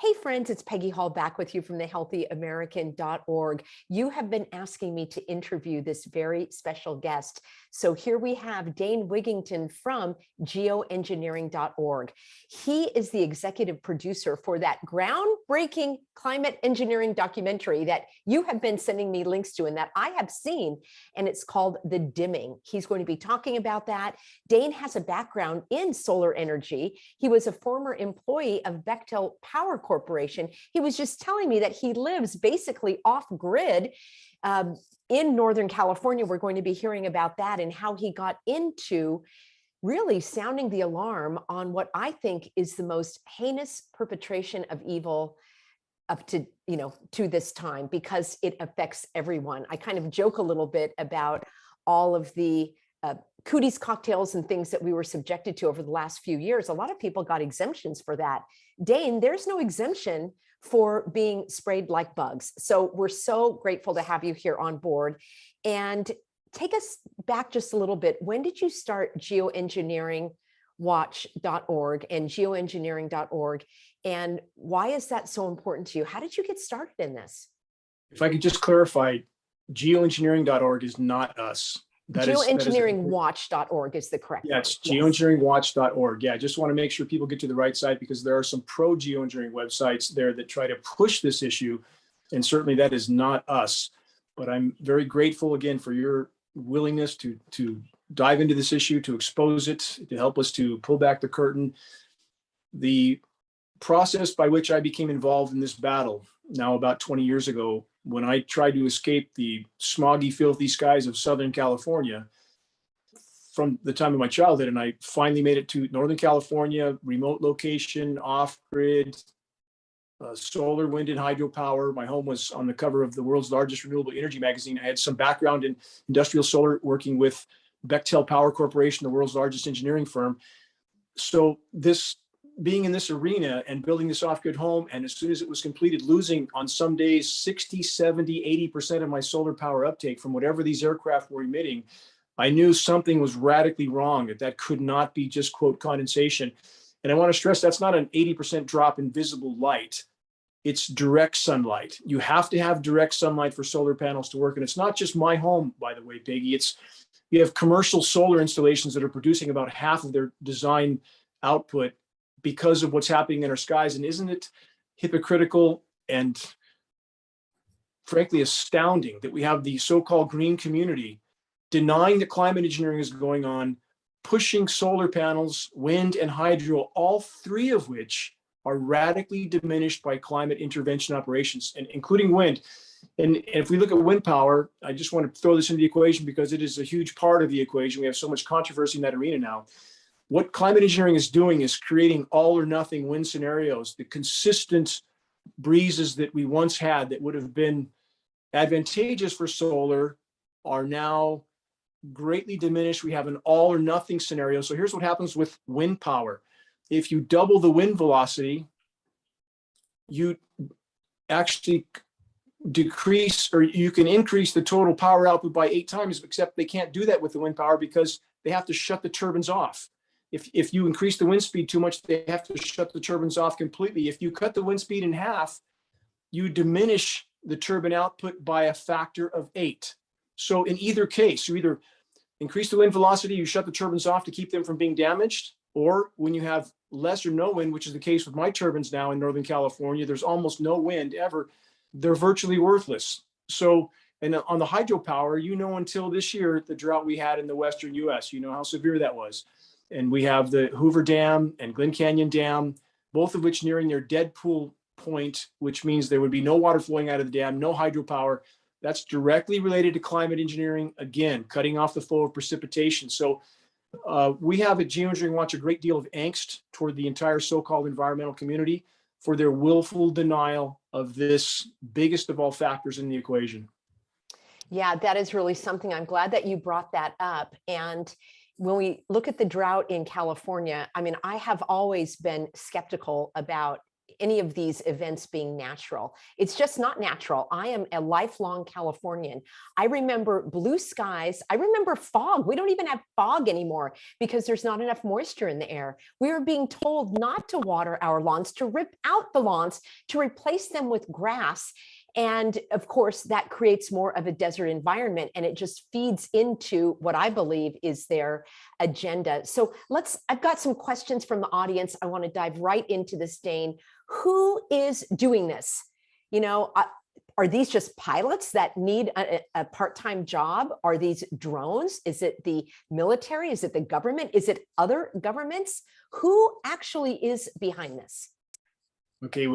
Hey friends, it's Peggy Hall back with you from thehealthyamerican.org. You have been asking me to interview this very special guest. So here we have Dane Wigington from geoengineering.org. He is the executive producer for that groundbreaking climate engineering documentary that you have been sending me links to and that I have seen, and it's called The Dimming. He's going to be talking about that. Dane has a background in solar energy. He was a former employee of Bechtel Power Corporation. He was just telling me that he lives basically off grid in Northern California. We're going to be hearing about that and how he got into really sounding the alarm on what I think is the most heinous perpetration of evil up to, to this time, because it affects everyone. I kind of joke a little bit about all of the cooties cocktails and things that we were subjected to over the last few years. A lot of people got exemptions for that. Dane, there's no exemption for being sprayed like bugs. So we're so grateful to have you here on board. And take us back just a little bit. When did you start geoengineeringwatch.org and geoengineering.org? And why is that so important to you? How did you get started in this? If I could just clarify, geoengineering.org is not us. Geoengineeringwatch.org is the correct one. It's geoengineeringwatch.org. Yeah, I just want to make sure people get to the right side, because there are some pro geoengineering websites there that try to push this issue. And certainly that is not us. But I'm very grateful again for your willingness to dive into this issue, to expose it, to help us to pull back the curtain. The process by which I became involved in this battle now about 20 years ago, when I tried to escape the smoggy, filthy skies of Southern California from the time of my childhood, and I finally made it to Northern California, remote location, off-grid, solar, wind, and hydropower. My home was on the cover of the world's largest renewable energy magazine. I had some background in industrial solar, working with Bechtel Power Corporation, the world's largest engineering firm. So this being in this arena and building this off-grid home, and as soon as it was completed, losing on some days 60, 70, 80% of my solar power uptake from whatever these aircraft were emitting, I knew something was radically wrong, that could not be just, quote, condensation. And I want to stress that's not an 80% drop in visible light. It's direct sunlight. You have to have direct sunlight for solar panels to work. And it's not just my home, by the way, Peggy. You have commercial solar installations that are producing about half of their design output because of what's happening in our skies. And isn't it hypocritical and frankly astounding that we have the so-called green community denying that climate engineering is going on, pushing solar panels, wind, and hydro, all three of which are radically diminished by climate intervention operations, and including wind. And if we look at wind power, I just want to throw this into the equation because it is a huge part of the equation. We have so much controversy in that arena now. What climate engineering is doing is creating all or nothing wind scenarios. The consistent breezes that we once had that would have been advantageous for solar are now greatly diminished. We have an all or nothing scenario. So here's what happens with wind power. If you double the wind velocity, you actually decrease, or you can increase the total power output by 8 times, except they can't do that with the wind power because they have to shut the turbines off. If you increase the wind speed too much, they have to shut the turbines off completely. If you cut the wind speed in half, you diminish the turbine output by a factor of 8. So in either case, you either increase the wind velocity, you shut the turbines off to keep them from being damaged, or when you have less or no wind, which is the case with my turbines now in Northern California, there's almost no wind ever, they're virtually worthless. So, and on the hydropower, until this year, the drought we had in the Western US, how severe that was. And we have the Hoover Dam and Glen Canyon Dam, both of which nearing their dead pool point, which means there would be no water flowing out of the dam, no hydropower. That's directly related to climate engineering, again, cutting off the flow of precipitation. So we have at Geoengineering Watch a great deal of angst toward the entire so-called environmental community for their willful denial of this biggest of all factors in the equation. Yeah, that is really something. I'm glad that you brought that up. And when we look at the drought in California, I mean, I have always been skeptical about any of these events being natural. It's just not natural. I am a lifelong Californian. I remember blue skies. I remember fog. We don't even have fog anymore because there's not enough moisture in the air. We are being told not to water our lawns, to rip out the lawns, to replace them with grass. And of course, that creates more of a desert environment, and it just feeds into what I believe is their agenda. So I've got some questions from the audience. I want to dive right into this, Dane. Who is doing this? You know, are these just pilots that need a part-time job? Are these drones? Is it the military? Is it the government? Is it other governments? Who actually is behind this? Okay,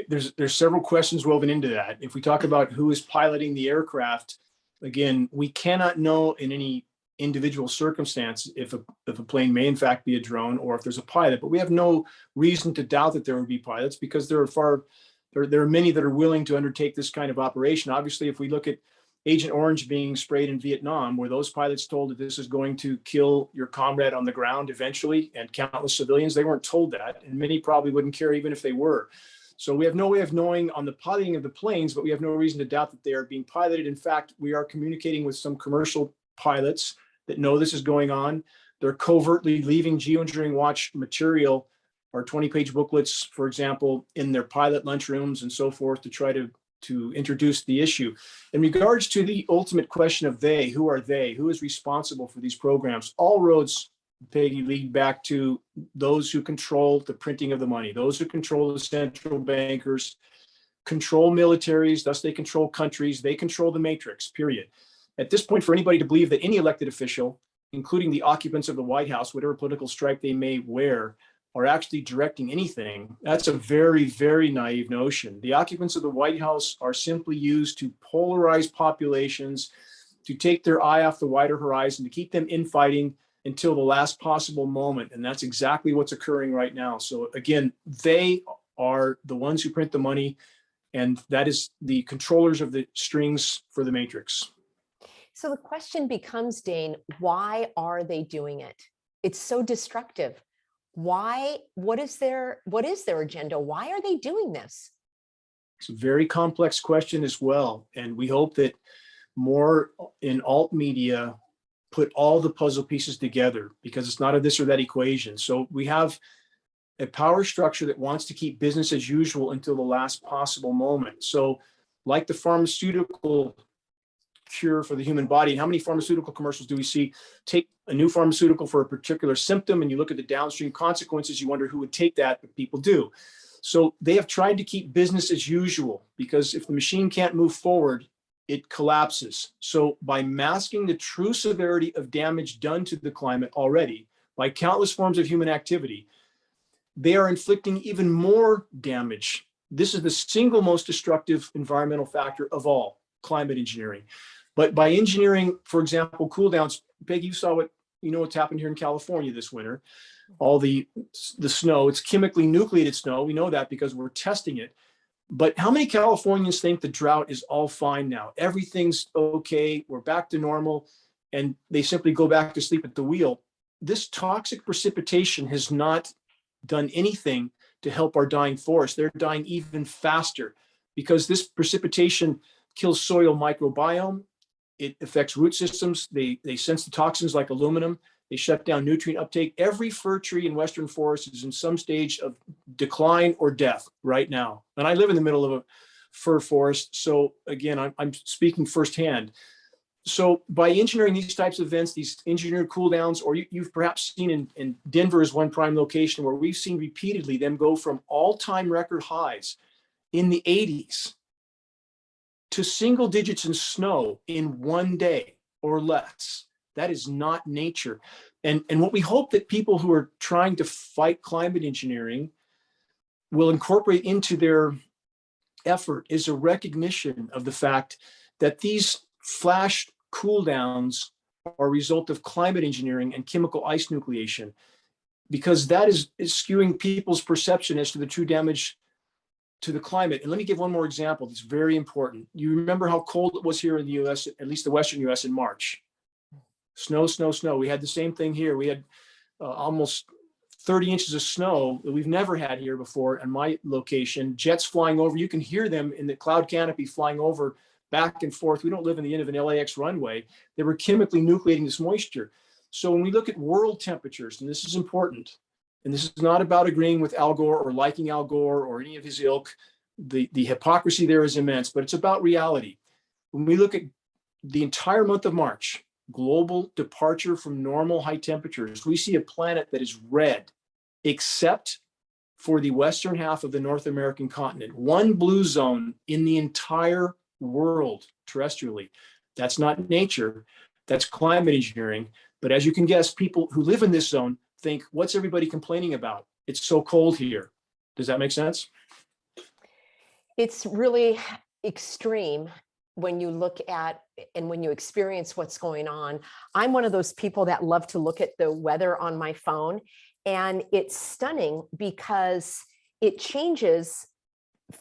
there's several questions woven into that. If we talk about who is piloting the aircraft, again, we cannot know in any individual circumstance if a plane may in fact be a drone or if there's a pilot, but we have no reason to doubt that there would be pilots because there are many that are willing to undertake this kind of operation. Obviously, if we look at Agent Orange being sprayed in Vietnam, were those pilots told that this is going to kill your comrade on the ground eventually and countless civilians? They weren't told that, and many probably wouldn't care even if they were. So we have no way of knowing on the piloting of the planes, but we have no reason to doubt that they are being piloted. In fact, we are communicating with some commercial pilots that know this is going on. They're covertly leaving Geoengineering Watch material, our 20-page booklets, for example, in their pilot lunchrooms and so forth to try to introduce the issue. In regards to the ultimate question of who are they? Who is responsible for these programs? All roads, Peggy, lead back to those who control the printing of the money, those who control the central bankers, control militaries, thus they control countries, they control the matrix, period. At this point, for anybody to believe that any elected official, including the occupants of the White House, whatever political stripe they may wear, are actually directing anything, that's a very, very naive notion. The occupants of the White House are simply used to polarize populations, to take their eye off the wider horizon, to keep them infighting until the last possible moment. And that's exactly what's occurring right now. So again, they are the ones who print the money, and that is the controllers of the strings for the matrix. So the question becomes, Dane, why are they doing it? It's so destructive. Why? What is their agenda? Why are they doing this? It's a very complex question as well. And we hope that more in alt media put all the puzzle pieces together, because it's not a this or that equation. So we have a power structure that wants to keep business as usual until the last possible moment. So like the pharmaceutical cure for the human body, how many pharmaceutical commercials do we see? Take a new pharmaceutical for a particular symptom and you look at the downstream consequences, you wonder who would take that, but people do. So they have tried to keep business as usual, because if the machine can't move forward, it collapses. So by masking the true severity of damage done to the climate already by countless forms of human activity, they are inflicting even more damage. This is the single most destructive environmental factor of all, climate engineering. But by engineering, for example, cool downs, Peggy, you know what's happened here in California this winter, all the snow, it's chemically nucleated snow. We know that because we're testing it. But how many Californians think the drought is all fine now? Everything's okay, we're back to normal, and they simply go back to sleep at the wheel. This toxic precipitation has not done anything to help our dying forests. They're dying even faster because this precipitation kills soil microbiome. It affects root systems. They sense the toxins like aluminum. They shut down nutrient uptake. Every fir tree in Western forests is in some stage of decline or death right now. And I live in the middle of a fir forest. So again, I'm speaking firsthand. So by engineering these types of events, these engineered cool downs, or you've perhaps seen in Denver is one prime location where we've seen repeatedly them go from all-time record highs in the 80s to single digits in snow in one day or less. That is not nature. And what we hope that people who are trying to fight climate engineering will incorporate into their effort is a recognition of the fact that these flash cool downs are a result of climate engineering and chemical ice nucleation, because that is skewing people's perception as to the true damage to the climate. And let me give one more example that's very important. You remember how cold it was here in the US, at least the Western US, in March. Snow, snow, snow. We had the same thing here. We had almost 30 inches of snow that we've never had here before in my location, jets flying over. You can hear them in the cloud canopy flying over back and forth. We don't live in the end of an LAX runway. They were chemically nucleating this moisture. So when we look at world temperatures, and this is important, and this is not about agreeing with Al Gore or liking Al Gore or any of his ilk, the hypocrisy there is immense, but it's about reality. When we look at the entire month of March, global departure from normal high temperatures, we see a planet that is red, except for the western half of the North American continent. One blue zone in the entire world terrestrially. That's not nature, that's climate engineering. But as you can guess, people who live in this zone think, what's everybody complaining about? It's so cold here. Does that make sense? It's really extreme when you look at and when you experience what's going on. I'm one of those people that love to look at the weather on my phone, and it's stunning because it changes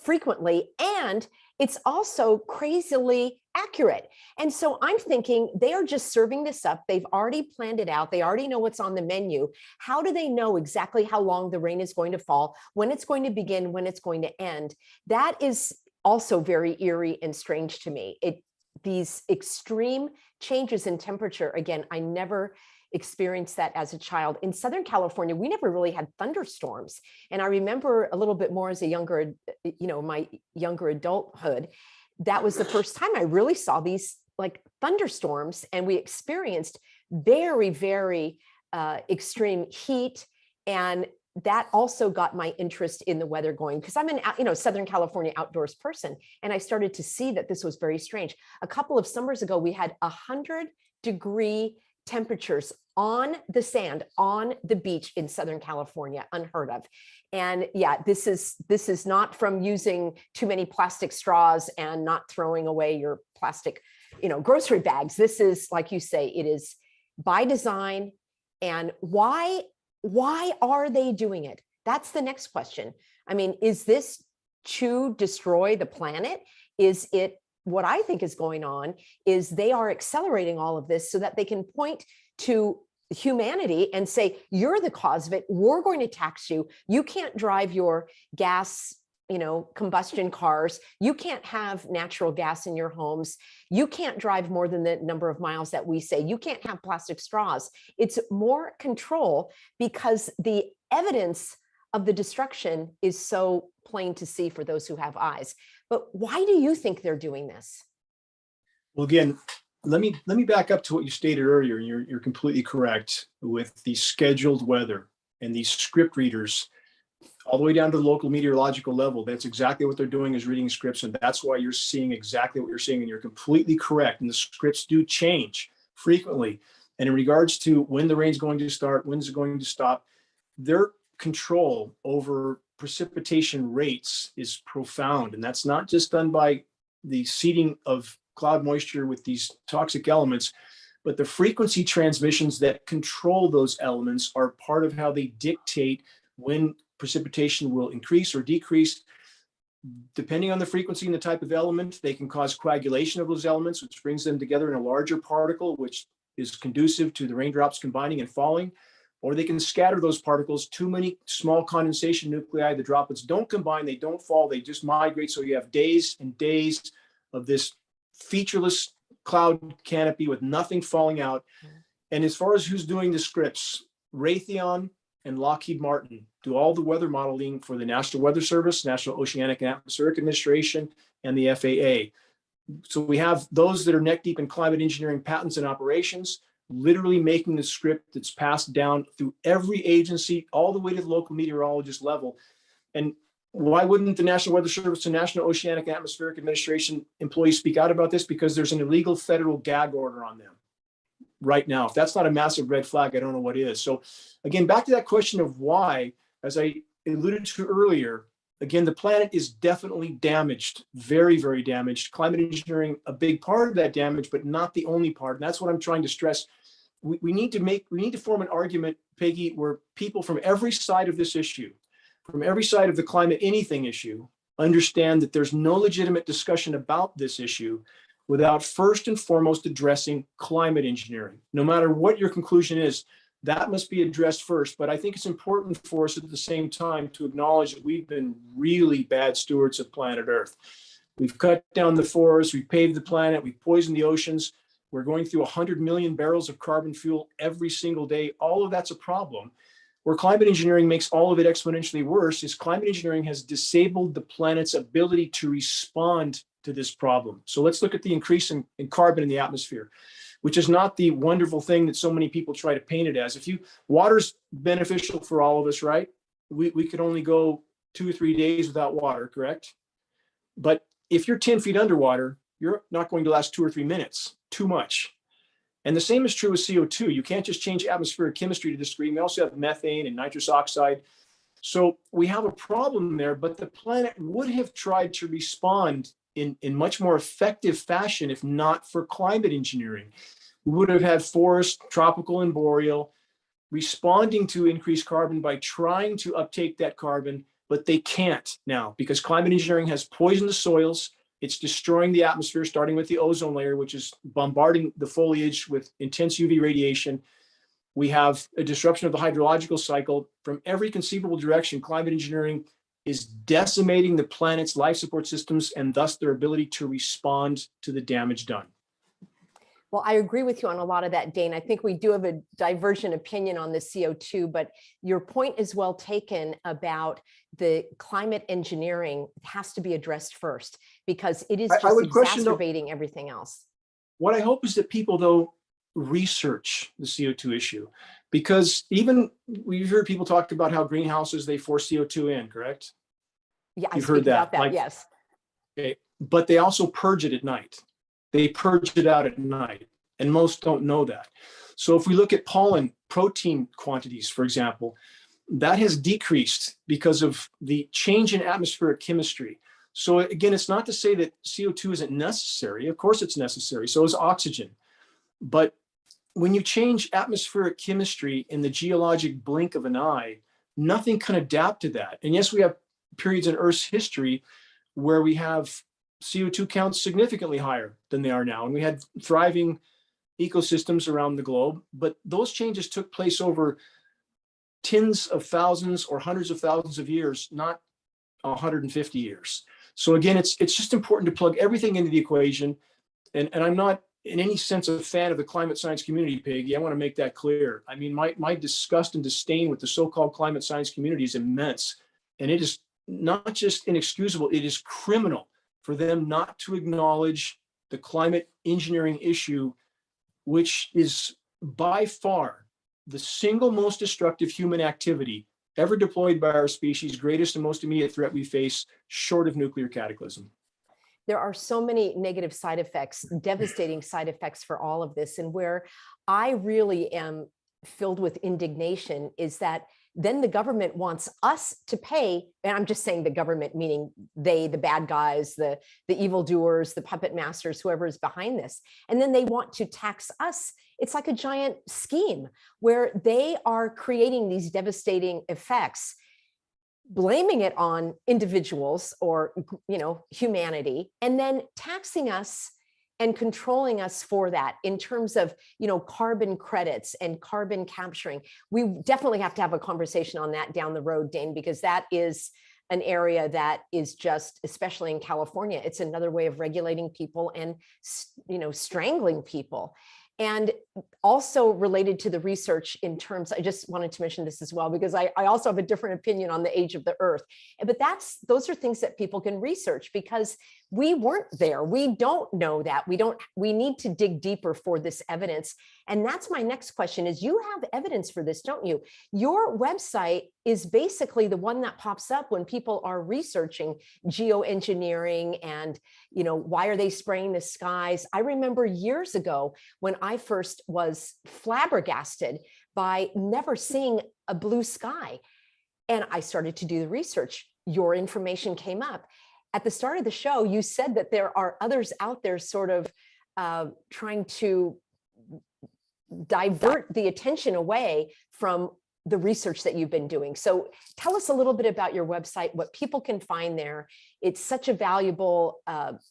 frequently and it's also crazily accurate. And so I'm thinking they are just serving this up. They've already planned it out. They already know what's on the menu. How do they know exactly how long the rain is going to fall, when it's going to begin, when it's going to end? That is also very eerie and strange to me. These extreme changes in temperature, again, I never experienced that as a child. In Southern California, we never really had thunderstorms. And I remember a little bit more as a younger, my younger adulthood, that was the first time I really saw these like thunderstorms, and we experienced very, very extreme heat. And that also got my interest in the weather going, because I'm an, Southern California outdoors person. And I started to see that this was very strange. A couple of summers ago, we had 100-degree temperatures on the sand, on the beach in Southern California, unheard of. And yeah, this is not from using too many plastic straws and not throwing away your plastic, grocery bags. This is, like you say, it is by design. And why are they doing it? That's the next question. I mean, is this to destroy the planet? Is it, what I think is going on is they are accelerating all of this so that they can point to humanity and say, you're the cause of it. We're going to tax you. You can't drive your gas, combustion cars. You can't have natural gas in your homes. You can't drive more than the number of miles that we say. You can't have plastic straws. It's more control because the evidence of the destruction is so plain to see for those who have eyes. But why do you think they're doing this? Well, again, let me back up to what you stated earlier. And you're completely correct with the scheduled weather and these script readers all the way down to the local meteorological level. That's exactly what they're doing, is reading scripts. And that's why you're seeing exactly what you're seeing. And you're completely correct. And the scripts do change frequently. And in regards to when the rain's going to start, when's it going to stop, their control over precipitation rates is profound. And that's not just done by the seeding of cloud moisture with these toxic elements, but the frequency transmissions that control those elements are part of how they dictate when precipitation will increase or decrease. Depending on the frequency and the type of element, they can cause coagulation of those elements, which brings them together in a larger particle, which is conducive to the raindrops combining and falling. Or they can scatter those particles. Too many small condensation nuclei, the droplets don't combine, they don't fall, they just migrate. So you have days and days of this featureless cloud canopy with nothing falling out. And as far as who's doing the scripts, Raytheon and Lockheed Martin do all the weather modeling for the National Weather Service, National Oceanic and Atmospheric Administration, and the FAA. So we have those that are neck deep in climate engineering patents and operations, literally making the script that's passed down through every agency, all the way to the local meteorologist level. And why wouldn't the National Weather Service and National Oceanic and Atmospheric Administration employees speak out about this? Because there's an illegal federal gag order on them right now. If that's not a massive red flag, I don't know what is. So again, back to that question of why, as I alluded to earlier, again, the planet is definitely damaged, very, very damaged. Climate engineering, a big part of that damage, but not the only part. And that's what I'm trying to stress. We need to form an argument, Peggy, where people from every side of this issue, from every side of the climate anything issue, understand that there's no legitimate discussion about this issue without first and foremost addressing climate engineering. No matter what your conclusion is, That must be addressed first. But I think it's important for us at the same time to acknowledge that we've been really bad stewards of planet Earth. We've cut down the forests, we've paved the planet, we've poisoned the oceans. We're going through 100 million barrels of carbon fuel every single day. All of that's a problem. Where climate engineering makes all of it exponentially worse is climate engineering has disabled the planet's ability to respond to this problem. So let's look at the increase in carbon in the atmosphere, which is not the wonderful thing that so many people try to paint it as. Water's beneficial for all of us, right? We could only go 2 or 3 days without water, correct? But if you're 10 feet underwater, you're not going to last 2 or 3 minutes, too much. And the same is true with CO2. You can't just change atmospheric chemistry to this degree. We also have methane and nitrous oxide. So we have a problem there, but the planet would have tried to respond in much more effective fashion if not for climate engineering. We would have had forest, tropical and boreal, responding to increased carbon by trying to uptake that carbon, but they can't now because climate engineering has poisoned the soils. It's destroying the atmosphere, starting with the ozone layer, which is bombarding the foliage with intense UV radiation. We have a disruption of the hydrological cycle from every conceivable direction. Climate engineering is decimating the planet's life support systems and thus their ability to respond to the damage done. Well, I agree with you on a lot of that, Dane. I think we do have a divergent opinion on the CO2, but your point is well taken about the climate engineering has to be addressed first because it is just exacerbating everything else. What I hope is that people, though, research the CO2 issue, because even we've heard people talk about how greenhouses, they force CO2 in, correct? Yeah, You've heard that, yes. Okay, but they also purge it at night. They purge it out at night, and most don't know that. So if we look at pollen protein quantities, for example, that has decreased because of the change in atmospheric chemistry. So again, it's not to say that CO2 isn't necessary. Of course it's necessary. So is oxygen. But when you change atmospheric chemistry in the geologic blink of an eye, nothing can adapt to that. And yes, we have periods in Earth's history where we have CO2 counts significantly higher than they are now. And we had thriving ecosystems around the globe, but those changes took place over tens of thousands or hundreds of thousands of years, not 150 years. So again, it's just important to plug everything into the equation. And I'm not in any sense a fan of the climate science community, Peggy. I want to make that clear. I mean, my disgust and disdain with the so-called climate science community is immense. And it is not just inexcusable, it is criminal for them not to acknowledge the climate engineering issue, which is by far the single most destructive human activity ever deployed by our species, greatest and most immediate threat we face, short of nuclear cataclysm. There are so many negative side effects, devastating side effects for all of this. And where I really am filled with indignation is that then the government wants us to pay, and I'm just saying the government, meaning they, the bad guys, the evildoers, the puppet masters, whoever is behind this. And then they want to tax us. It's like a giant scheme where they are creating these devastating effects, blaming it on individuals or, humanity, and then taxing us and controlling us for that in terms of, carbon credits and carbon capturing. We definitely have to have a conversation on that down the road, Dane, because that is an area that is just, especially in California, it's another way of regulating people and, strangling people. And also related to the research in terms, I just wanted to mention this as well, because I also have a different opinion on the age of the Earth. But those are things that people can research because we weren't there. We don't know that. We need to dig deeper for this evidence. And that's my next question is, you have evidence for this, don't you? Your website is basically the one that pops up when people are researching geoengineering and, why are they spraying the skies? I remember years ago when I first was flabbergasted by never seeing a blue sky. And I started to do the research. Your information came up. At the start of the show, you said that there are others out there sort of trying to divert the attention away from the research that you've been doing. So tell us a little bit about your website, what people can find there. It's such a valuable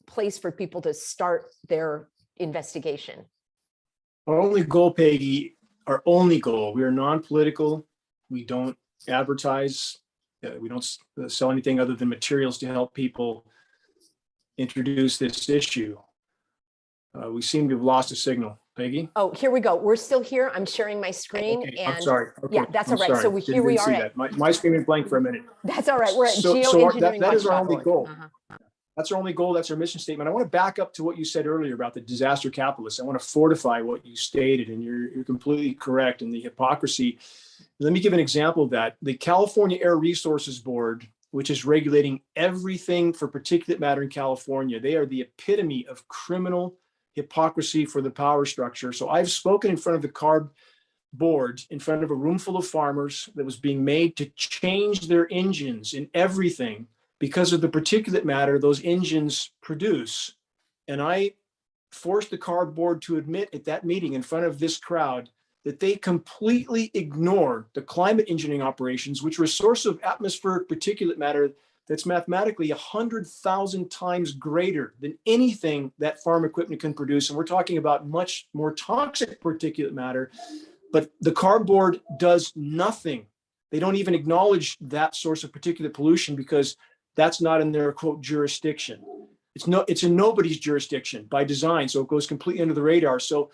place for people to start their investigation. Our only goal, Peggy, our only goal. We are non-political. We don't advertise. We don't sell anything other than materials to help people introduce this issue. We seem to have lost a signal. Peggy? Oh, here we go. We're still here. I'm sharing my screen. Okay, and I'm sorry. Okay, yeah, that's all right. sorry. So here we Didn't are see at, that. My screen went blank for a minute. that's all right. We're at So that is our only geoengineeringwatch.org. goal. That's our only goal. That's our mission statement. I want to back up to what you said earlier about the disaster capitalists. I want to fortify what you stated, and you're completely correct in the hypocrisy. Let me give an example of that. The California Air Resources Board, which is regulating everything for particulate matter in California, they are the epitome of criminal hypocrisy for the power structure. So I've spoken in front of the CARB board, in front of a room full of farmers, that was being made to change their engines in everything because of the particulate matter those engines produce. And I forced the CARB board to admit at that meeting in front of this crowd that they completely ignore the climate engineering operations, which are a source of atmospheric particulate matter that's mathematically 100,000 times greater than anything that farm equipment can produce. And we're talking about much more toxic particulate matter, but the CARB board does nothing. They don't even acknowledge that source of particulate pollution because that's not in their quote jurisdiction. It's in nobody's jurisdiction by design. So it goes completely under the radar. So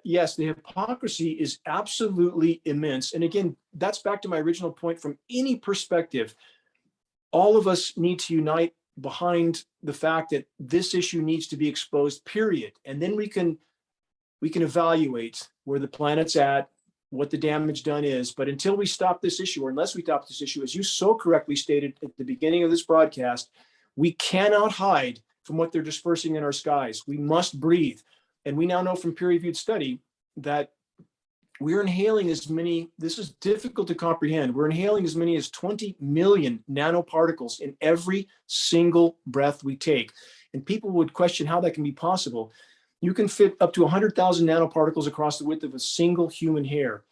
yes, the hypocrisy is absolutely immense. And again, that's back to my original point. From any perspective, all of us need to unite behind the fact that this issue needs to be exposed, period. And then we can evaluate where the planet's at, what the damage done is. But until we stop this issue, or unless we stop this issue, as you so correctly stated at the beginning of this broadcast, we cannot hide from what they're dispersing in our skies. We must breathe. And we now know from peer-reviewed study that we're inhaling as many, this is difficult to comprehend, we're inhaling as many as 20 million nanoparticles in every single breath we take. And people would question how that can be possible. You can fit up to 100,000 nanoparticles across the width of a single human hair.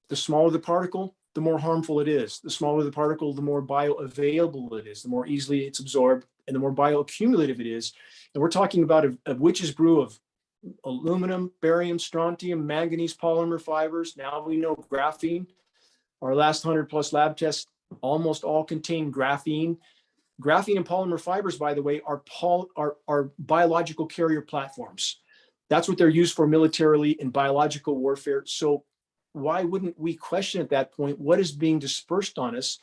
The smaller the particle, the more harmful it is. The smaller the particle, the more bioavailable it is, the more easily it's absorbed, and the more bioaccumulative it is. And we're talking about a witch's brew of aluminum, barium, strontium, manganese polymer fibers. Now we know graphene. Our last 100 plus lab tests almost all contain graphene. Graphene and polymer fibers, by the way, are biological carrier platforms. That's what they're used for militarily in biological warfare. So why wouldn't we question at that point what is being dispersed on us,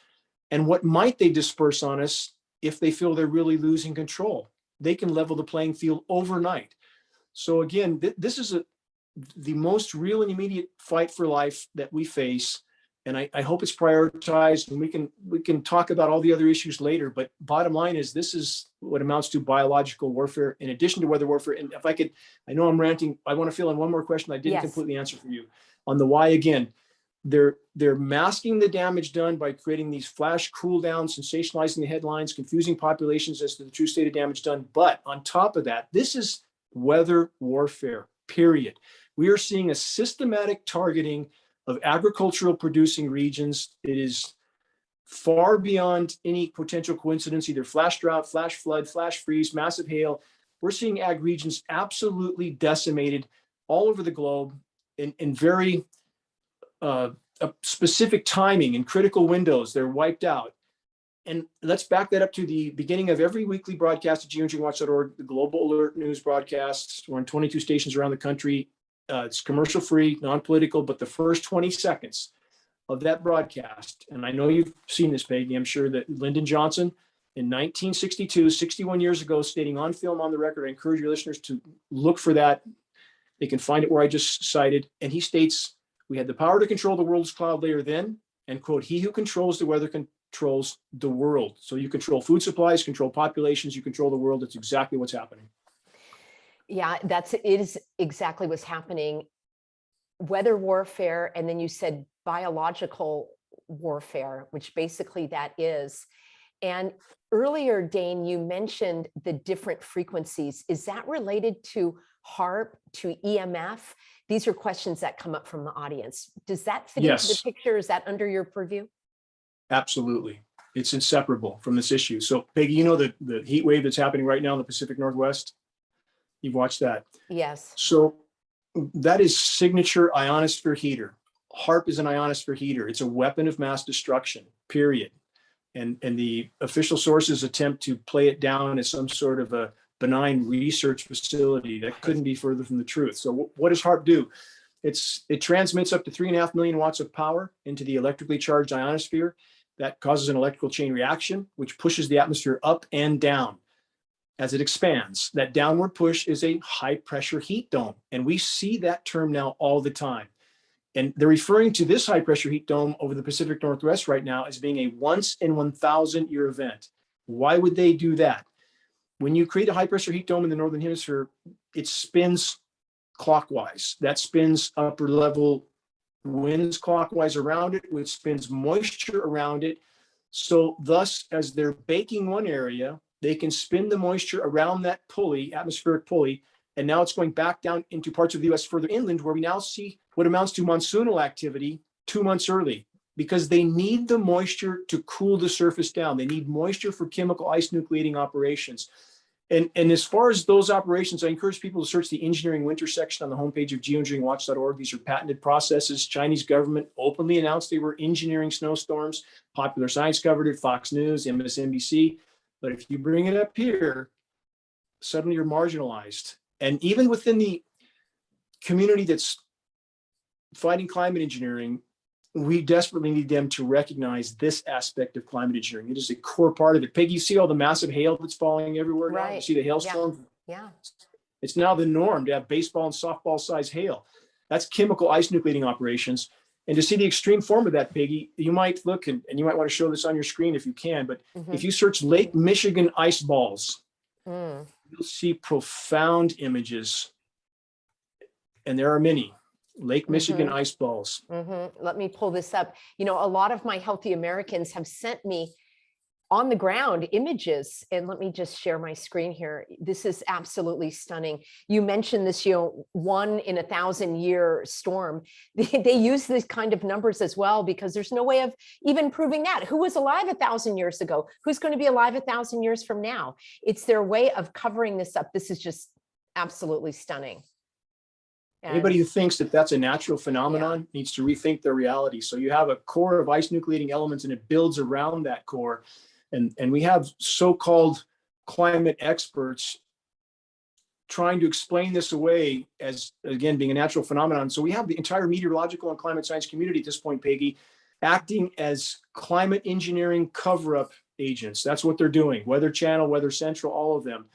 and what might they disperse on us if they feel they're really losing control? They can level the playing field overnight. So again, this is the most real and immediate fight for life that we face. And I hope it's prioritized, and we can talk about all the other issues later. But bottom line is, this is what amounts to biological warfare in addition to weather warfare. And if I could, I know I'm ranting. I want to fill in one more question I didn't completely answer for you on the why. Again, they're masking the damage done by creating these flash cool downs, sensationalizing the headlines, confusing populations as to the true state of damage done. But on top of that, this is weather warfare, period. We are seeing a systematic targeting of agricultural producing regions. It is far beyond any potential coincidence, either flash drought, flash flood, flash freeze, massive hail. We're seeing ag regions absolutely decimated all over the globe in very specific timing and critical windows. They're wiped out. And let's back that up to the beginning of every weekly broadcast at geoengineeringwatch.org, the Global Alert News broadcasts. We're on 22 stations around the country. It's commercial free, non-political, but the first 20 seconds of that broadcast, and I know you've seen this, Peggy, I'm sure that Lyndon Johnson in 1962, 61 years ago, stating on film, on the record, I encourage your listeners to look for that. They can find it where I just cited. And he states, we had the power to control the world's cloud layer then, and quote, he who controls the weather controls the world. So you control food supplies, control populations, you control the world. That's exactly what's happening. Yeah, it is exactly what's happening. Weather warfare, and then you said biological warfare, which basically that is. And earlier, Dane, you mentioned the different frequencies. Is that related to HARP, to EMF? These are questions that come up from the audience. Does that fit into the picture? Is that under your purview? Absolutely. It's inseparable from this issue. So Peggy, you know the heat wave that's happening right now in the Pacific Northwest? You've watched that. Yes. So That is signature ionosphere heater. HARP is an ionosphere heater. It's a weapon of mass destruction, period. And the official sources attempt to play it down as some sort of a benign research facility. That couldn't be further from the truth. So what does HARP do? It transmits up to 3.5 million watts of power into the electrically charged ionosphere. That causes an electrical chain reaction, which pushes the atmosphere up and down as it expands. That downward push is a high pressure heat dome. And we see that term now all the time. And they're referring to this high pressure heat dome over the Pacific Northwest right now as being a once in 1,000 year event. Why would they do that? When you create a high pressure heat dome in the Northern Hemisphere, it spins clockwise. That spins upper level winds clockwise around it, which spins moisture around it. So thus, as they're baking one area, they can spin the moisture around that pulley, atmospheric pulley, and now it's going back down into parts of the US further inland, where we now see what amounts to monsoonal activity 2 months early, because they need the moisture to cool the surface down. They need moisture for chemical ice nucleating operations. And as far as those operations, I encourage people to search the engineering winter section on the homepage of geoengineeringwatch.org. These are patented processes. Chinese government openly announced they were engineering snowstorms. Popular Science covered it, Fox News, MSNBC. But if you bring it up here, suddenly you're marginalized. And even within the community that's fighting climate engineering, we desperately need them to recognize this aspect of climate engineering. It is a core part of it. Peggy, you see all the massive hail that's falling everywhere now? Right. You see the hailstorm? Yeah. It's now the norm to have baseball and softball size hail. That's chemical ice nucleating operations. And to see the extreme form of that, Peggy, you might look, and you might want to show this on your screen if you can, but if you search Lake Michigan ice balls, you'll see profound images. And there are many. Lake Michigan ice balls. Let me pull this up. You know, a lot of my Healthy Americans have sent me on the ground images, and let me just share my screen here. This is absolutely stunning. You mentioned this, 1 in 1,000 year storm. They use these kind of numbers as well, because there's no way of even proving that. Who was alive 1,000 years ago? Who's going to be alive 1,000 years from now? It's their way of covering this up. This is just absolutely stunning. Anybody who thinks that that's a natural phenomenon needs to rethink their reality. So you have a core of ice nucleating elements, and it builds around that core. And we have so-called climate experts trying to explain this away as, again, being a natural phenomenon. So we have the entire meteorological and climate science community at this point, Peggy, acting as climate engineering cover-up agents. That's what they're doing. Weather Channel, Weather Central, all of them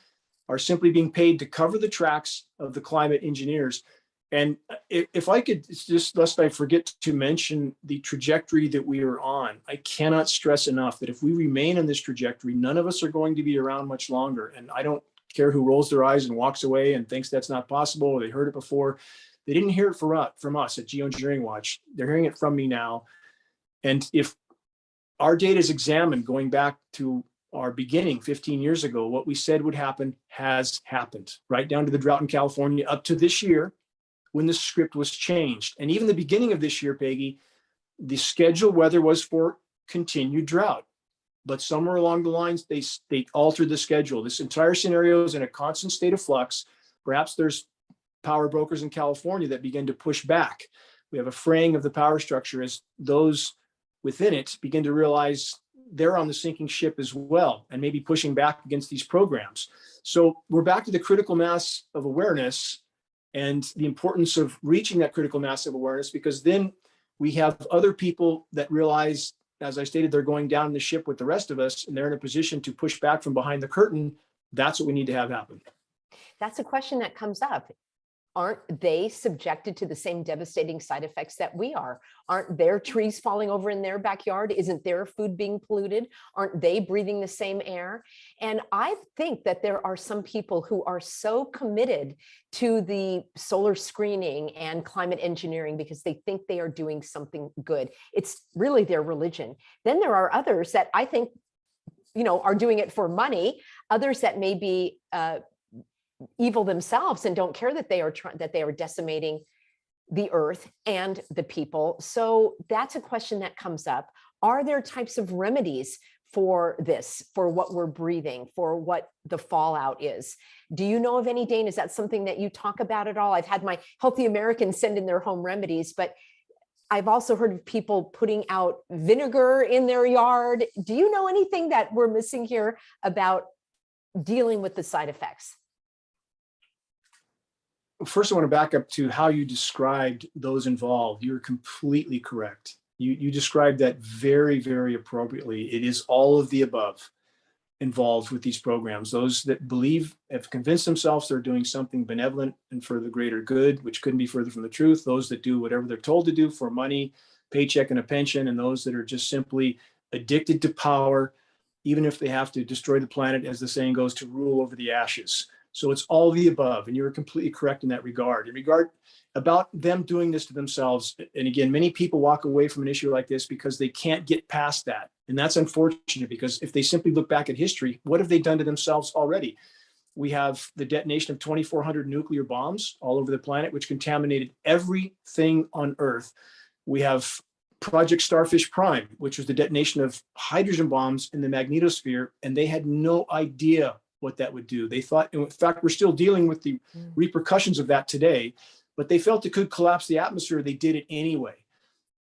are simply being paid to cover the tracks of the climate engineers. And if I could just, lest I forget to mention the trajectory that we are on, I cannot stress enough that if we remain on this trajectory, none of us are going to be around much longer. And I don't care who rolls their eyes and walks away and thinks that's not possible, or they heard it before. They didn't hear it from us at Geoengineering Watch. They're hearing it from me now. And if our data is examined going back to our beginning 15 years ago, what we said would happen has happened, right down to the drought in California up to this year, when the script was changed. And even the beginning of this year, Peggy, the scheduled weather was for continued drought. But somewhere along the lines, they altered the schedule. This entire scenario is in a constant state of flux. Perhaps there's power brokers in California that begin to push back. We have a fraying of the power structure as those within it begin to realize they're on the sinking ship as well, and maybe pushing back against these programs. So we're back to the critical mass of awareness and the importance of reaching that critical mass of awareness, because then we have other people that realize, as I stated, they're going down the ship with the rest of us, and they're in a position to push back from behind the curtain. That's what we need to have happen. That's a question that comes up. Aren't they subjected to the same devastating side effects that we are? Aren't their trees falling over in their backyard? Isn't their food being polluted? Aren't they breathing the same air? And I think that there are some people who are so committed to the solar screening and climate engineering because they think they are doing something good. It's really their religion. Then there are others that I think, are doing it for money. Others that may be evil themselves and don't care that they are decimating the earth and the people. So that's a question that comes up. Are there types of remedies for this, for what we're breathing, for what the fallout is. Do you know of any, Dane? Is that something that you talk about at all? I've had my Healthy Americans send in their home remedies, but I've also heard of people putting out vinegar in their yard. Do you know anything that we're missing here about dealing with the side effects? First, I want to back up to how you described those involved. You're completely correct. You described that very, very appropriately. It is all of the above involved with these programs. Those that believe, have convinced themselves they're doing something benevolent and for the greater good, which couldn't be further from the truth. Those that do whatever they're told to do for money, paycheck, and a pension, and those that are just simply addicted to power, even if they have to destroy the planet, as the saying goes, to rule over the ashes. So it's all the above, and you're completely correct in that regard. In regard about them doing this to themselves, and again, many people walk away from an issue like this because they can't get past that. And that's unfortunate, because if they simply look back at history, what have they done to themselves already? We have the detonation of 2,400 nuclear bombs all over the planet, which contaminated everything on Earth. We have Project Starfish Prime, which was the detonation of hydrogen bombs in the magnetosphere, and they had no idea what that would do. They thought, in fact, we're still dealing with the repercussions of that today, but they felt it could collapse the atmosphere. They did it anyway.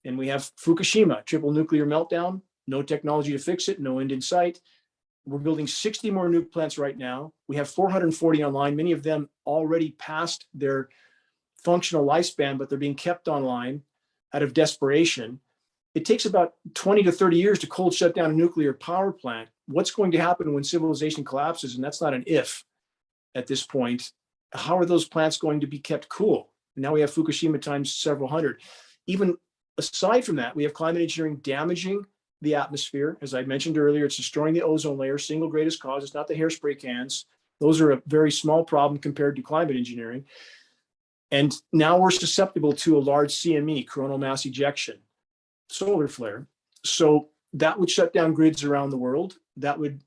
And we have Fukushima, triple nuclear meltdown, no technology to fix it, no end in sight. We're building 60 more nuke plants right now. We have 440 online, many of them already past their functional lifespan, but they're being kept online out of desperation. It takes about 20 to 30 years to cold shut down a nuclear power plant. What's going to happen when civilization collapses? And that's not an if at this point. How are those plants going to be kept cool? And now we have Fukushima times several hundred. Even aside from that, we have climate engineering damaging the atmosphere. As I mentioned earlier, it's destroying the ozone layer, single greatest cause. It's not the hairspray cans. Those are a very small problem compared to climate engineering. And now we're susceptible to a large CME, coronal mass ejection, solar flare. So that would shut down grids around the world. That would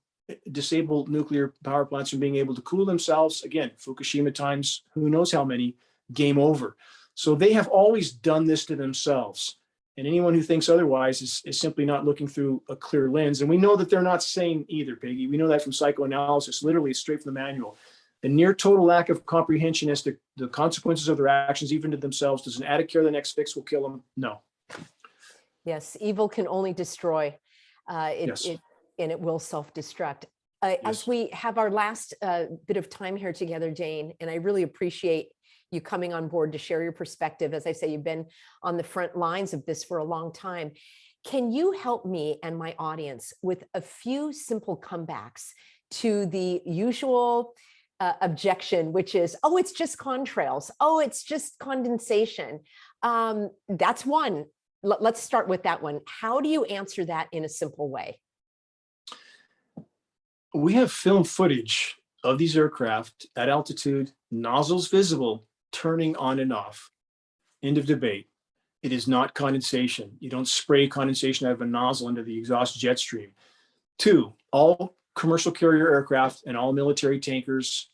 disable nuclear power plants from being able to cool themselves. Again, Fukushima times who knows how many, game over. So they have always done this to themselves. And anyone who thinks otherwise is simply not looking through a clear lens. And we know that they're not sane either, Peggy. We know that from psychoanalysis, literally straight from the manual. The near total lack of comprehension as to the consequences of their actions, even to themselves. Does an addict care the next fix will kill them? No. Yes, evil can only destroy. Yes. And it will self-destruct. Yes. As we have our last bit of time here together, Dane, and I really appreciate you coming on board to share your perspective. As I say, you've been on the front lines of this for a long time. Can you help me and my audience with a few simple comebacks to the usual objection, which is, oh, it's just contrails. Oh, it's just condensation. That's one. Let's start with that one. How do you answer that in a simple way? We have film footage of these aircraft at altitude, nozzles visible, turning on and off. End of debate. It is not condensation. You don't spray condensation out of a nozzle into the exhaust jet stream. Two, all commercial carrier aircraft and all military tankers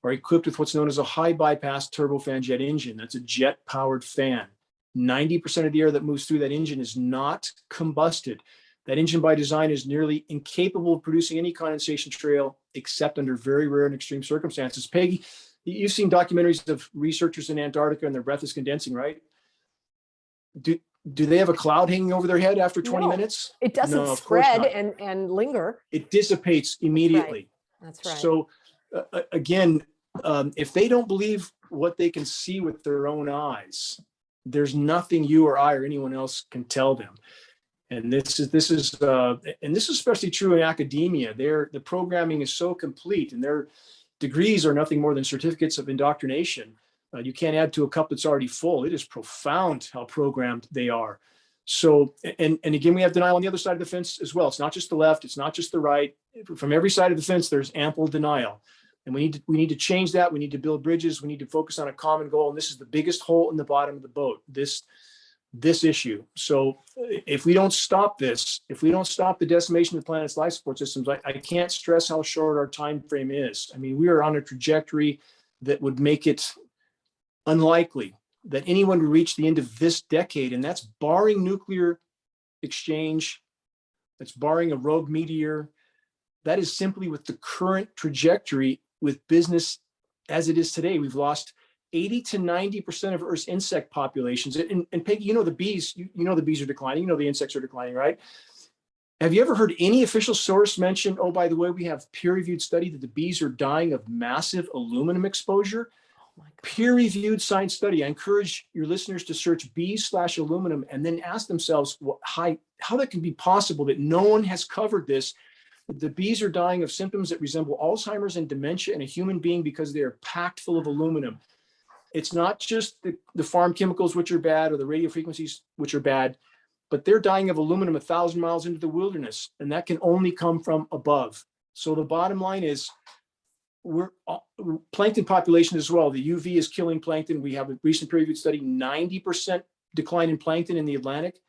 are equipped with what's known as a high bypass turbofan jet engine. That's a jet powered fan. 90% of the air that moves through that engine is not combusted. That engine by design is nearly incapable of producing any condensation trail except under very rare and extreme circumstances. Peggy, you've seen documentaries of researchers in Antarctica and their breath is condensing, right? Do they have a cloud hanging over their head after 20 minutes? It doesn't spread and linger. It dissipates immediately. That's right. So again, if they don't believe what they can see with their own eyes, there's nothing you or I or anyone else can tell them. And this is especially true in academia. The programming is so complete, and their degrees are nothing more than certificates of indoctrination. You can't add to a cup that's already full. It is profound how programmed they are. So, and again, we have denial on the other side of the fence as well. It's not just the left. It's not just the right. From every side of the fence, there's ample denial. And we need to change that. We need to build bridges. We need to focus on a common goal. And this is the biggest hole in the bottom of the boat, this issue. So if we don't stop this, if we don't stop the decimation of the planet's life support systems, I can't stress how short our time frame is. I mean, we are on a trajectory that would make it unlikely that anyone would reach the end of this decade. And that's barring nuclear exchange, That's barring a rogue meteor. That is simply with the current trajectory with business as it is today. We've lost 80 to 90% of Earth's insect populations. And Peggy, you know the bees, you know the bees are declining, you know the insects are declining, right? Have you ever heard any official source mention, oh, by the way, we have peer-reviewed study that the bees are dying of massive aluminum exposure? Peer-reviewed science study. I encourage your listeners to search bees/aluminum and then ask themselves how that can be possible that no one has covered this. The bees are dying of symptoms that resemble Alzheimer's and dementia in a human being because they are packed full of aluminum. It's not just the farm chemicals, which are bad, or the radio frequencies, which are bad, but they're dying of aluminum 1,000 miles into the wilderness, and that can only come from above. So the bottom line is, plankton population as well. The UV is killing plankton. We have a recent peer-reviewed study, 90% decline in plankton in the Atlantic.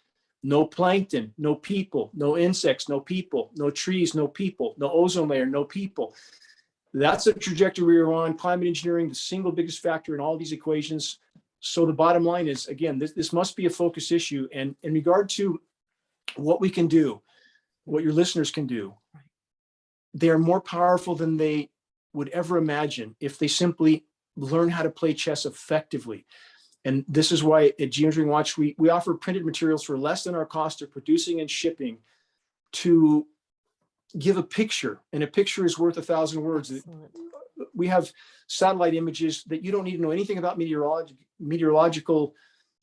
No plankton, no people, no insects, no people, no trees, no people, no ozone layer, no people. That's a trajectory we're on. Climate engineering, the single biggest factor in all these equations. So the bottom line is, again, this must be a focus issue. And in regard to what we can do, what your listeners can do, they are more powerful than they would ever imagine if they simply learn how to play chess effectively. And this is why at Geoengineering Watch, we offer printed materials for less than our cost of producing and shipping to give a picture, and a picture is worth 1,000 words. Excellent. We have satellite images that you don't need to know anything about meteorological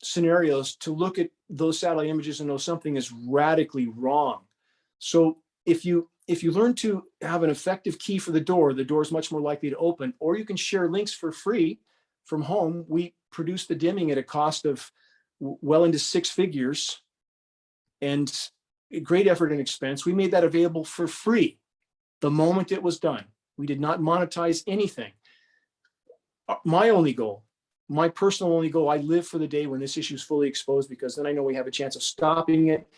scenarios to look at those satellite images and know something is radically wrong. So if you learn to have an effective key for the door is much more likely to open, or you can share links for free from home. We produce the dimming at a cost of well into 6 figures and great effort and expense. We made that available for free the moment it was done. We did not monetize anything. My only goal, my personal only goal, I live for the day when this issue is fully exposed, because then I know we have a chance of stopping it.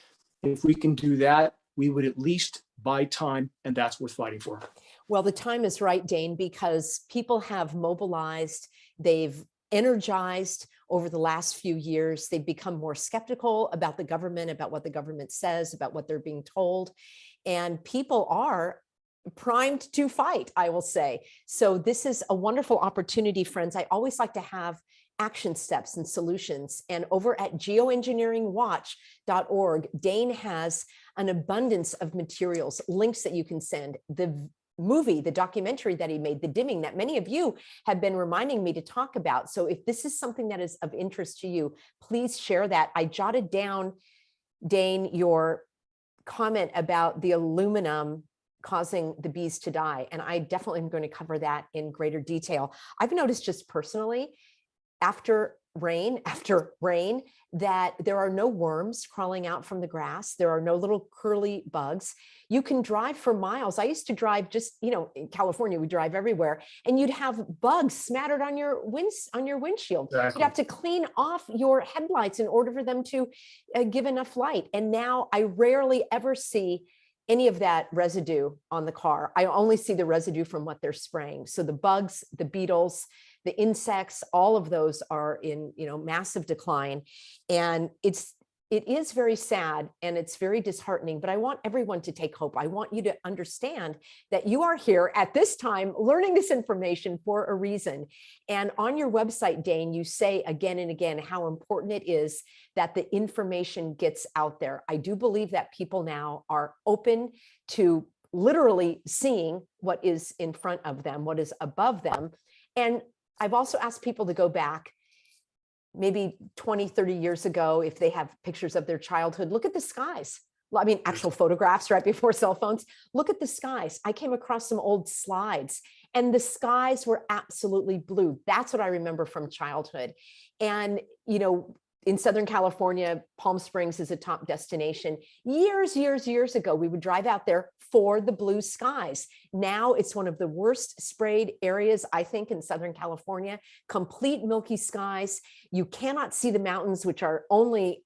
If we can do that, we would at least buy time, and that's worth fighting for. Well, the time is right, Dane, because people have mobilized, they've energized over the last few years. They've become more skeptical about the government, about what the government says, about what they're being told. And people are primed to fight, I will say. So this is a wonderful opportunity, friends. I always like to have action steps and solutions. And over at geoengineeringwatch.org, Dane has an abundance of materials, links that you can send. The movie, the documentary that he made, The Dimming, that many of you have been reminding me to talk about. So if this is something that is of interest to you, please share that. I jotted down, Dane, your comment about the aluminum causing the bees to die. And I definitely am going to cover that in greater detail. I've noticed just personally, after rain, that there are no worms crawling out from the grass. There are no little curly bugs. You can drive for miles. I used to drive just, in California, we drive everywhere, and you'd have bugs smattered on your windshield. Exactly. You'd have to clean off your headlights in order for them to give enough light. And now I rarely ever see any of that residue on the car. I only see the residue from what they're spraying. So the bugs, the beetles, the insects, all of those are in, massive decline. And it is very sad and it's very disheartening, but I want everyone to take hope. I want you to understand that you are here at this time learning this information for a reason. And on your website, Dane, you say again and again how important it is that the information gets out there. I do believe that people now are open to literally seeing what is in front of them, what is above them. And I've also asked people to go back maybe 20, 30 years ago, if they have pictures of their childhood, look at the skies. I mean, actual photographs right before cell phones. Look at the skies. I came across some old slides and the skies were absolutely blue. That's what I remember from childhood. And, in Southern California, Palm Springs is a top destination. Years ago, we would drive out there for the blue skies. Now it's one of the worst sprayed areas, I think, in Southern California. Complete milky skies. You cannot see the mountains, which are only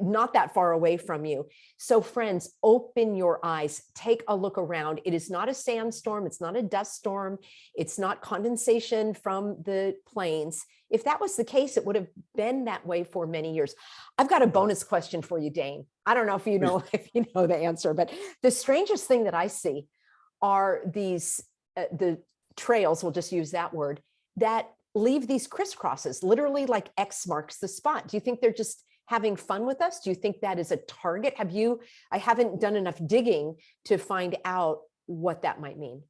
not that far away from you. So friends, open your eyes, take a look around. It is not a sandstorm. It's not a dust storm. It's not condensation from the plains. If that was the case, it would have been that way for many years. I've got a bonus question for you, Dane. I don't know if you know, if you know the answer, but the strangest thing that I see are these, the trails, we'll just use that word, that leave these crisscrosses, literally like X marks the spot. Do you think they're just having fun with us? Do you think that is a target? I haven't done enough digging to find out what that might mean.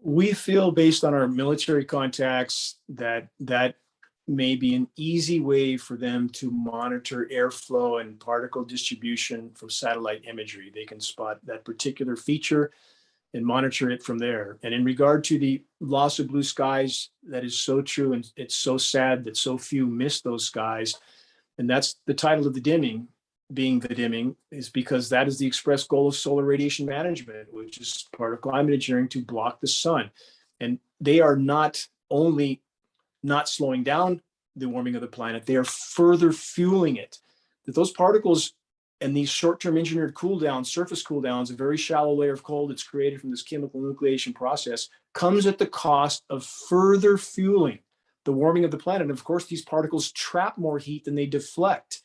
We feel, based on our military contacts, that that may be an easy way for them to monitor airflow and particle distribution from satellite imagery. They can spot that particular feature and monitor it from there. And in regard to the loss of blue skies, that is so true. And it's so sad that so few miss those skies. And that's the title of the dimming, being the dimming, is because that is the express goal of solar radiation management, which is part of climate engineering, to block the sun. And they are not only not slowing down the warming of the planet, they are further fueling it. That those particles and these short-term engineered cool downs, surface cool downs, a very shallow layer of cold that's created from this chemical nucleation process, comes at the cost of further fueling the warming of the planet. And of course, these particles trap more heat than they deflect.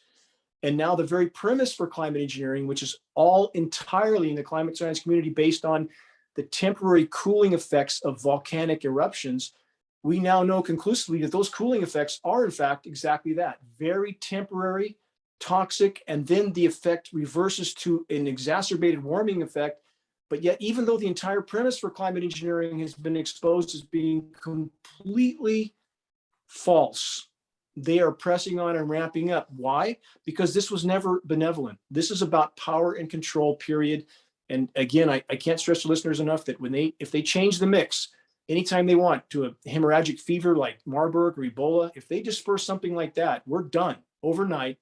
And now the very premise for climate engineering, which is all entirely in the climate science community based on the temporary cooling effects of volcanic eruptions, we now know conclusively that those cooling effects are in fact exactly that, very temporary, toxic, and then the effect reverses to an exacerbated warming effect. But yet, even though the entire premise for climate engineering has been exposed as being completely false, they are pressing on and ramping up. Why? Because this was never benevolent. This is about power and control, period. And again, I can't stress to listeners enough that if they change the mix anytime they want to a hemorrhagic fever like Marburg or Ebola, if they disperse something like that, we're done overnight.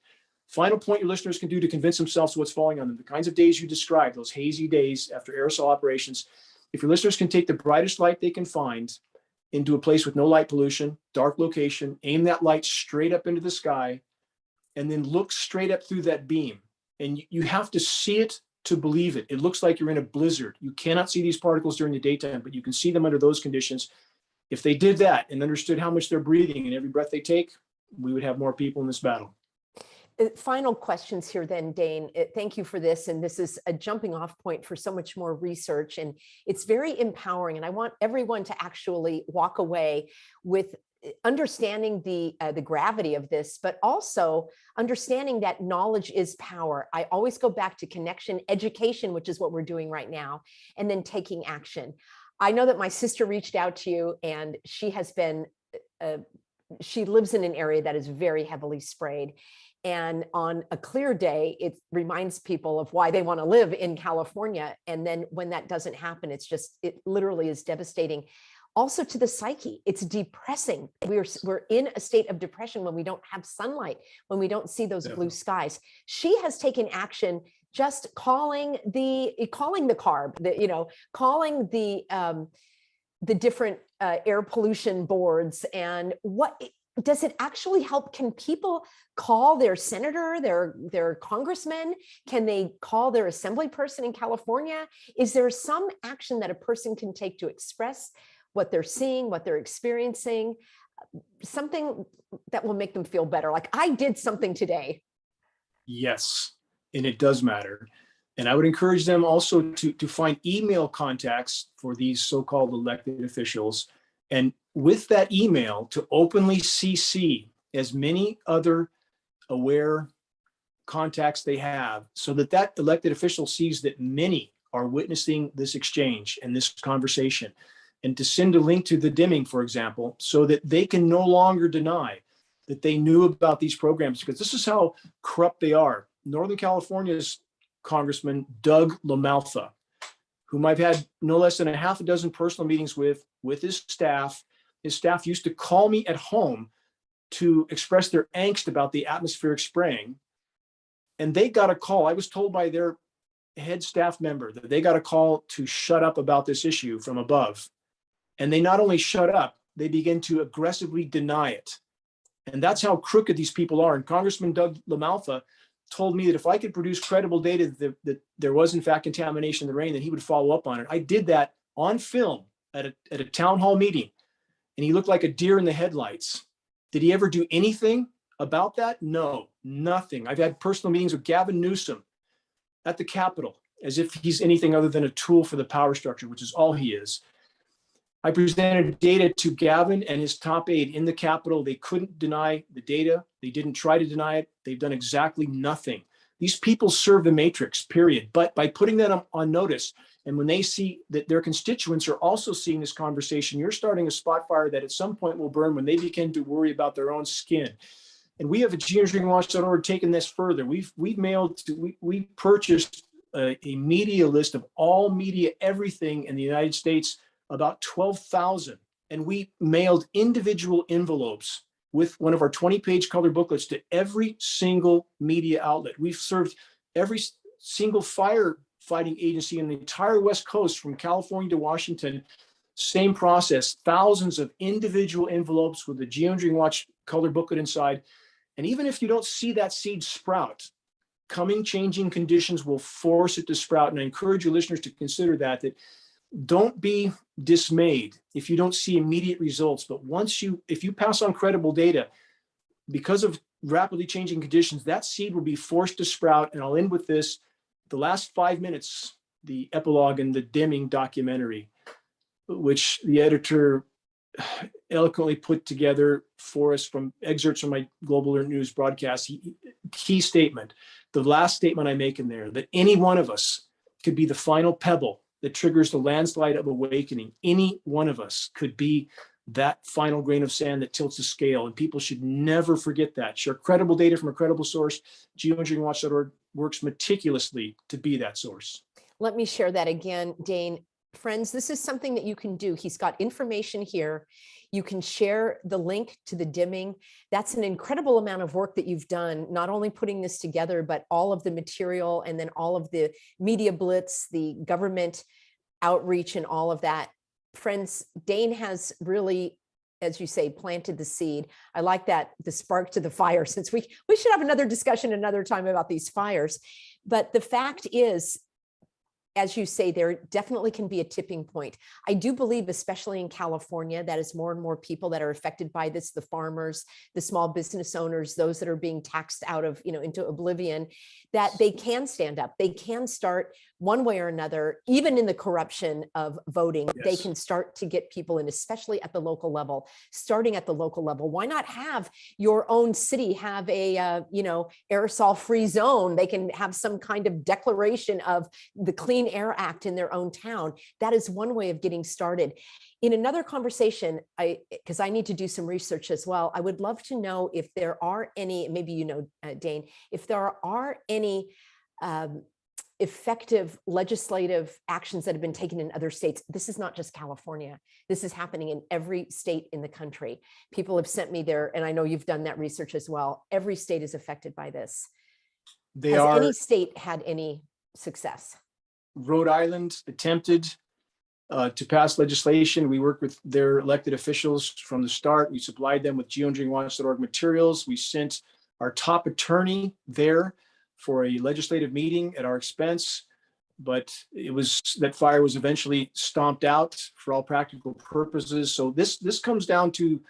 Final point your listeners can do to convince themselves of what's falling on them, the kinds of days you described, those hazy days after aerosol operations. If your listeners can take the brightest light they can find into a place with no light pollution, dark location, aim that light straight up into the sky, and then look straight up through that beam. And you have to see it to believe it. It looks like you're in a blizzard. You cannot see these particles during the daytime, but you can see them under those conditions. If they did that and understood how much they're breathing in every breath they take, we would have more people in this battle. Final questions here then, Dane. Thank you for this. And this is a jumping off point for so much more research. And it's very empowering. And I want everyone to actually walk away with understanding the gravity of this, but also understanding that knowledge is power. I always go back to connection, education, which is what we're doing right now, and then taking action. I know that my sister reached out to you, and she has been, she lives in an area that is very heavily sprayed. And on a clear day, it reminds people of why they want to live in California. And then when that doesn't happen, it literally is devastating. Also to the psyche, it's depressing. We're in a state of depression when we don't have sunlight, when we don't see those blue skies. She has taken action, just calling the CARB, calling the different air pollution boards. And what does it actually help? Can people call their senator, their congressman? Can they call their assembly person in California? Is there some action that a person can take to express what they're seeing, what they're experiencing, something that will make them feel better? Like, I did something today. Yes, and it does matter. And I would encourage them also to find email contacts for these so-called elected officials, and with that email to openly CC as many other aware contacts they have, so that that elected official sees that many are witnessing this exchange and this conversation, and to send a link to the dimming, for example, so that they can no longer deny that they knew about these programs, because this is how corrupt they are. Northern California's Congressman Doug LaMalfa, whom I've had no less than a half a dozen personal meetings with his staff. His staff used to call me at home to express their angst about the atmospheric spraying. And they got a call. I was told by their head staff member that they got a call to shut up about this issue from above. And they not only shut up, they began to aggressively deny it. And that's how crooked these people are. And Congressman Doug LaMalfa told me that if I could produce credible data that there was in fact contamination in the rain, then he would follow up on it. I did that on film at a town hall meeting, and he looked like a deer in the headlights. Did he ever do anything about that? No, nothing. I've had personal meetings with Gavin Newsom at the Capitol, as if he's anything other than a tool for the power structure, which is all he is. I presented data to Gavin and his top aide in the Capitol. They couldn't deny the data. They didn't try to deny it. They've done exactly nothing. These people serve the matrix, period. But by putting them on notice, and when they see that their constituents are also seeing this conversation, you're starting a spot fire that at some point will burn when they begin to worry about their own skin. And we have at geoengineeringwatch.org taken this further. We purchased a media list of all media, everything in the United States, about 12,000. And we mailed individual envelopes with one of our 20-page color booklets to every single media outlet. We've served every single firefighting agency in the entire West Coast, from California to Washington. Same process, thousands of individual envelopes with the Geoengineering Watch color booklet inside. And even if you don't see that seed sprout, coming changing conditions will force it to sprout. And I encourage your listeners to consider that don't be dismayed if you don't see immediate results. But if you pass on credible data, because of rapidly changing conditions, that seed will be forced to sprout. And I'll end with this. The last 5 minutes, the epilogue in the Deming documentary, which the editor eloquently put together for us from excerpts from my Global Alert News broadcast. Key statement, the last statement I make in there, that any one of us could be the final pebble that triggers the landslide of awakening. Any one of us could be that final grain of sand that tilts the scale, and people should never forget that. Share credible data from a credible source. Geoengineeringwatch.org works meticulously to be that source. Let me share that again, Dane. Friends, this is something that you can do. He's got information here. You can share the link to the Deming. That's an incredible amount of work that you've done, not only putting this together, but all of the material and then all of the media blitz, the government outreach and all of that. Friends, Dane has really, as you say, planted the seed. I like that, the spark to the fire, since we should have another discussion another time about these fires. But the fact is, as you say, there definitely can be a tipping point. I do believe, especially in California, that is more and more people that are affected by this, the farmers, the small business owners, those that are being taxed out of, into oblivion, that they can stand up. They can start one way or another, even in the corruption of voting. Yes. They can start to get people in, especially at the local level, starting at the local level. Why not have your own city have a, aerosol-free zone? They can have some kind of declaration of the Clean Air Act in their own town. That is one way of getting started. In another conversation, because I need to do some research as well, I would love to know if there are any, maybe Dane, if there are any effective legislative actions that have been taken in other states. This is not just California. This is happening in every state in the country. People have sent me there, and I know you've done that research as well. Every state is affected by this. Has any state had any success? Rhode Island attempted to pass legislation. We worked with their elected officials from the start. We supplied them with geoengineeringwatch.org materials. We sent our top attorney there for a legislative meeting at our expense, but that fire was eventually stomped out for all practical purposes. So this comes down to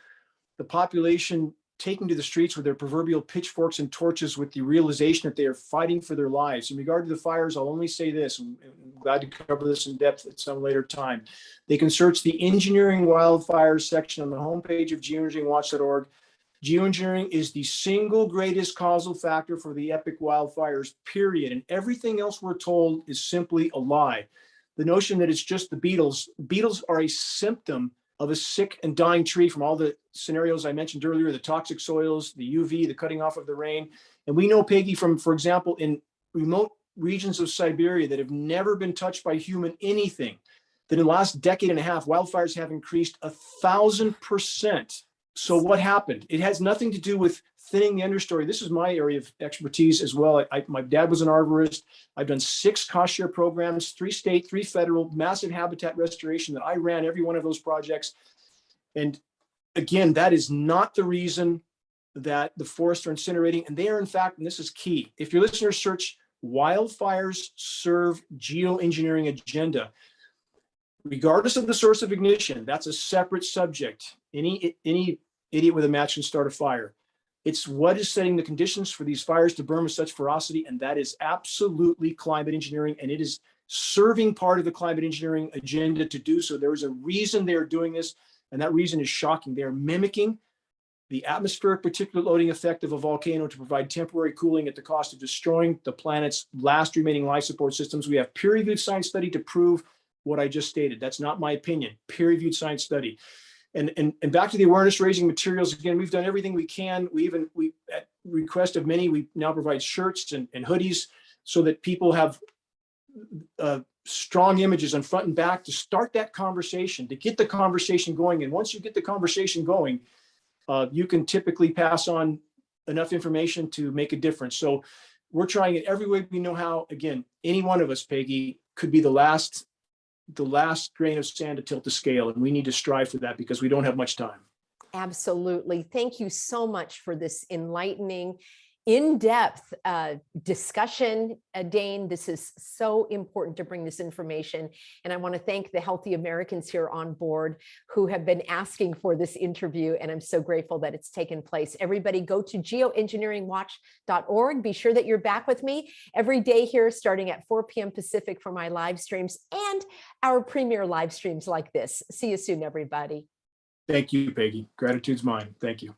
the population taking to the streets with their proverbial pitchforks and torches, with the realization that they are fighting for their lives. In regard to the fires, I'll only say this, and I'm glad to cover this in depth at some later time. They can search the engineering wildfires section on the homepage of geoengineeringwatch.org. Geoengineering is the single greatest causal factor for the epic wildfires, period. And everything else we're told is simply a lie. The notion that it's just the beetles are a symptom of a sick and dying tree from all the scenarios I mentioned earlier, the toxic soils, the UV, the cutting off of the rain. And we know, Peggy, from, for example, in remote regions of Siberia that have never been touched by human anything, that in the last decade and a half, wildfires have increased 1,000%. So what happened? It has nothing to do with thinning the understory. This is my area of expertise as well. My dad was an arborist. I've done 6 cost share programs, 3 state, 3 federal, massive habitat restoration that I ran every one of those projects. And again, that is not the reason that the forests are incinerating, and they are in fact, and this is key, if your listeners search wildfires serve geoengineering agenda, regardless of the source of ignition, that's a separate subject. Any idiot with a match can start a fire. It's what is setting the conditions for these fires to burn with such ferocity, and that is absolutely climate engineering, and it is serving part of the climate engineering agenda to do so. There is a reason they are doing this, and that reason is shocking. They are mimicking the atmospheric particulate loading effect of a volcano to provide temporary cooling at the cost of destroying the planet's last remaining life support systems. We have peer-reviewed science study to prove what I just stated. That's not my opinion. Peer-reviewed science study. And back to the awareness raising materials, again, we've done everything we can. We at request of many, we now provide shirts and hoodies so that people have strong images on front and back to start that conversation, to get the conversation going. And once you get the conversation going, you can typically pass on enough information to make a difference. So we're trying it every way we know how. Again, any one of us, Peggy, could be the last grain of sand to tilt the scale. And we need to strive for that because we don't have much time. Absolutely. Thank you so much for this enlightening, in-depth discussion, Dane. This is so important to bring this information. And I want to thank the Healthy Americans here on board who have been asking for this interview. And I'm so grateful that it's taken place. Everybody go to geoengineeringwatch.org. Be sure that you're back with me every day here starting at 4 p.m. Pacific for my live streams and our premier live streams like this. See you soon, everybody. Thank you, Peggy. Gratitude's mine. Thank you.